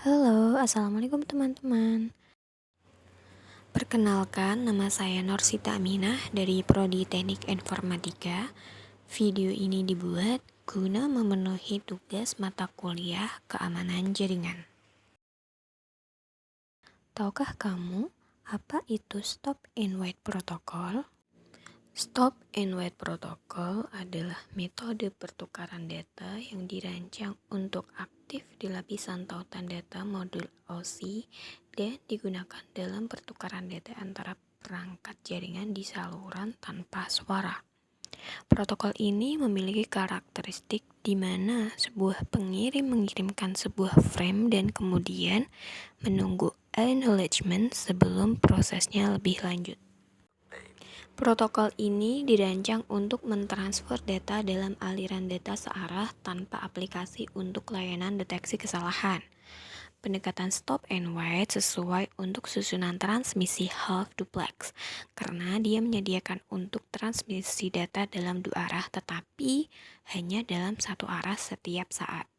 Halo, assalamualaikum teman-teman. Perkenalkan, nama saya Norsita Aminah dari Prodi Teknik Informatika. Video ini dibuat guna memenuhi tugas mata kuliah keamanan jaringan. Tahukah kamu apa itu Stop and Wait Protocol? Stop and Wait Protocol adalah metode pertukaran data yang dirancang untuk aktif di lapisan tautan data modul OSI dan digunakan dalam pertukaran data antara perangkat jaringan di saluran tanpa suara. Protokol ini memiliki karakteristik di mana sebuah pengirim mengirimkan sebuah frame dan kemudian menunggu acknowledgement sebelum prosesnya lebih lanjut. Protokol ini dirancang untuk mentransfer data dalam aliran data searah tanpa aplikasi untuk layanan deteksi kesalahan. Pendekatan stop and wait sesuai untuk susunan transmisi half duplex karena dia menyediakan untuk transmisi data dalam dua arah tetapi hanya dalam satu arah setiap saat.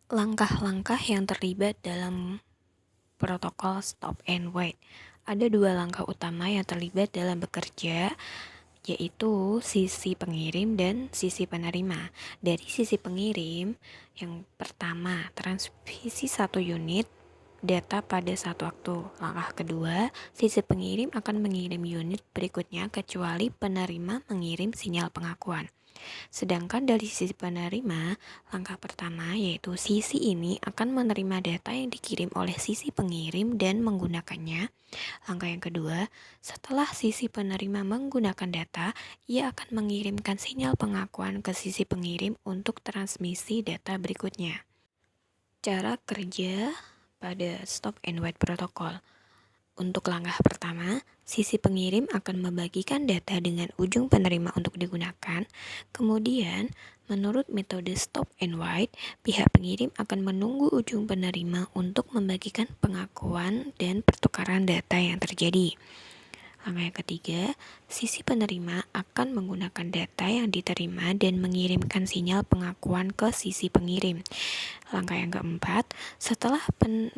Langkah-langkah yang terlibat dalam protokol stop and wait. Ada dua langkah utama yang terlibat dalam bekerja, yaitu sisi pengirim dan sisi penerima. Dari sisi pengirim, yang pertama, transmisi satu unit data pada satu waktu. Langkah kedua, sisi pengirim akan mengirim unit berikutnya kecuali penerima mengirim sinyal pengakuan. Sedangkan dari sisi penerima, langkah pertama yaitu sisi ini akan menerima data yang dikirim oleh sisi pengirim dan menggunakannya. Langkah yang kedua, setelah sisi penerima menggunakan data, ia akan mengirimkan sinyal pengakuan ke sisi pengirim untuk transmisi data berikutnya. Cara kerja pada Stop and Wait Protocol. Untuk langkah pertama, sisi pengirim akan membagikan data dengan ujung penerima untuk digunakan. Kemudian, menurut metode Stop and Wait, pihak pengirim akan menunggu ujung penerima untuk membagikan pengakuan dan pertukaran data yang terjadi. Langkah yang ketiga, sisi penerima akan menggunakan data yang diterima dan mengirimkan sinyal pengakuan ke sisi pengirim. Langkah yang keempat, setelah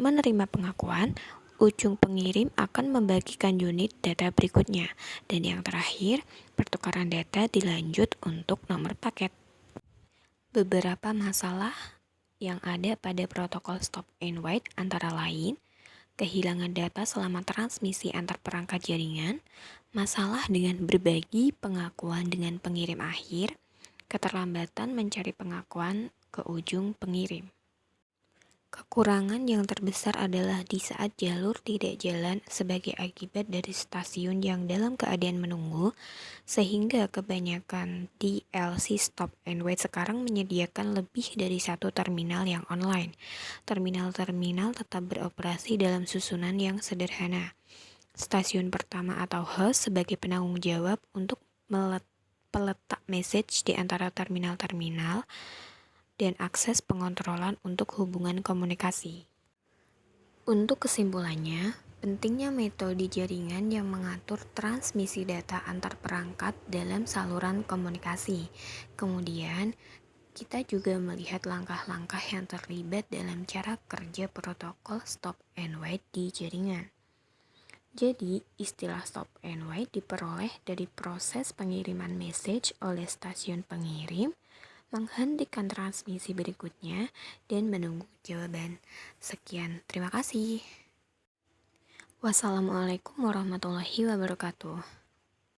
menerima pengakuan, ujung pengirim akan membagikan unit data berikutnya. Dan yang terakhir, pertukaran data dilanjut untuk nomor paket. Beberapa masalah yang ada pada protokol Stop and Wait antara lain, kehilangan data selama transmisi antar perangkat jaringan, masalah dengan berbagi pengakuan dengan pengirim akhir, keterlambatan mencari pengakuan ke ujung pengirim. Kekurangan yang terbesar adalah di saat jalur tidak jalan sebagai akibat dari stasiun yang dalam keadaan menunggu, sehingga kebanyakan DLC Stop and Wait sekarang menyediakan lebih dari satu terminal yang online. Terminal-terminal tetap beroperasi dalam susunan yang sederhana. Stasiun pertama atau host sebagai penanggung jawab untuk peletak message di antara terminal-terminal dan akses pengontrolan untuk hubungan komunikasi. Untuk kesimpulannya, pentingnya metode jaringan yang mengatur transmisi data antar perangkat dalam saluran komunikasi. Kemudian, kita juga melihat langkah-langkah yang terlibat dalam cara kerja protokol Stop and Wait di jaringan. Jadi, istilah Stop and Wait diperoleh dari proses pengiriman message oleh stasiun pengirim, menghentikan transmisi berikutnya, dan menunggu jawaban. Sekian, terima kasih. Wassalamualaikum warahmatullahi wabarakatuh.